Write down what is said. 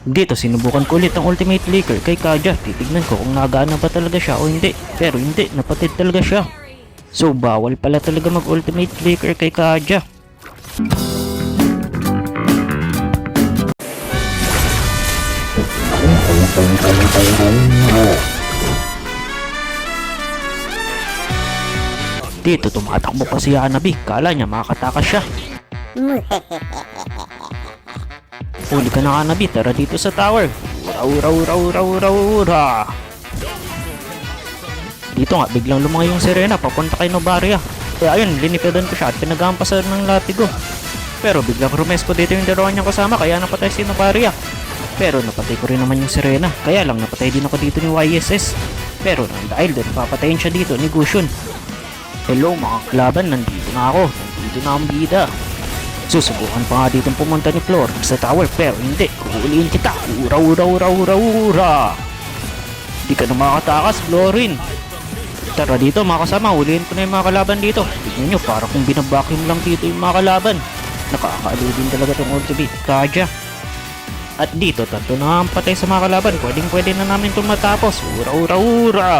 Dito sinubukan ko ulit ang ultimate flicker kay Kaja. Titignan ko kung nagana ba talaga siya o hindi. Pero hindi, napatid talaga siya. So bawal pala talaga mag ultimate flicker kay Kaja. Dito tumatakbo pa si Hanabi. Kala niya makakatakas siya. Huli ka na, Hanabi, tara dito sa tower. Ura ura ura ura ura ura. Dito nga biglang lumaki yung Serena papunta kay Novaria. Kaya ayun, linipidan ko siya at pinagampasan ng latigo. Pero biglang rumesko dito yung dalawa niyang kasama kaya napatay si Novaria. Pero napatay ko rin naman yung Serena. Kaya lang napatay din ako dito ni YSS. Pero dahil doon papatayin siya dito ni Gushun. Hello mga kalaban, nandito na ako. Nandito na ang bida. Susubukan pa nga dito pumunta ni Flor sa tower pero hindi. Kuhuliin kita. Ura ura ura ura ura. Di ka na makatakas, Florin. Tara dito mga kasama, huliin ko na yung mga kalaban dito. Tignan nyo, para kung binabacuum lang dito yung mga kalaban. Nakakaalo din talaga itong ultimate Kaja. At dito, tatlo na ang patay sa mga kalaban. Pwedeng pwede na namin itong matapos. Ura ura ura.